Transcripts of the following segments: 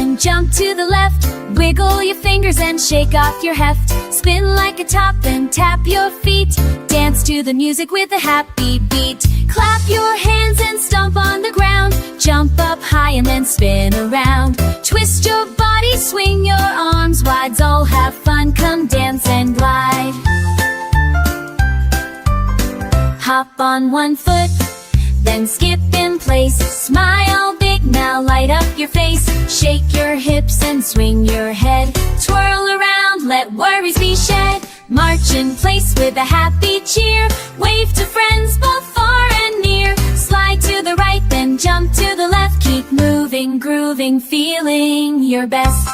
then jump to the left. Wiggle your fingers and shake off your heft. Spin like a top and tap your feet. Dance to the music with a happy beat. Clap your hands and stomp on the ground. Jump up high and then spin around. Twist your body, swing your arms wide. All have fun, come dance and glide. Hop on one foot, then skip in place. Smile big, now light up your face. Shake your hips and swing your head. Twirl around, let worries be shed. March in place with a happy cheer. Wave to friends both far and near. Slide to the right, then jump to the left. Keep moving, grooving, feeling your best.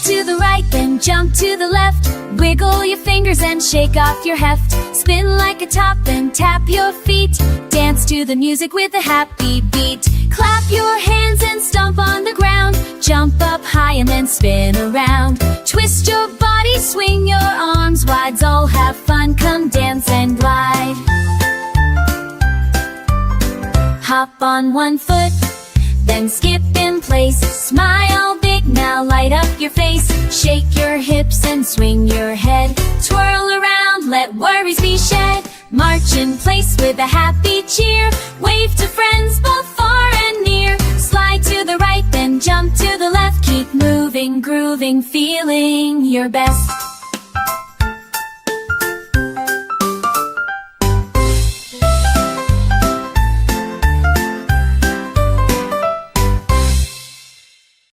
To the right, then jump to the left. Wiggle your fingers and shake off your heft. Spin like a top and tap your feet. Dance to the music with a happy beat. Clap your hands and stomp on the ground. Jump up high and then spin around. Twist your body, swing your arms wide. All have fun, come dance and glide. Hop on one foot, then skip in place. Smile big, now light up your face. Shake your hips and swing your head. Twirl around, let worries be shed. March in place with a happy cheer. Wave to friends both far and near. Slide to the right, then jump to the left. Keep moving, grooving, feeling your best.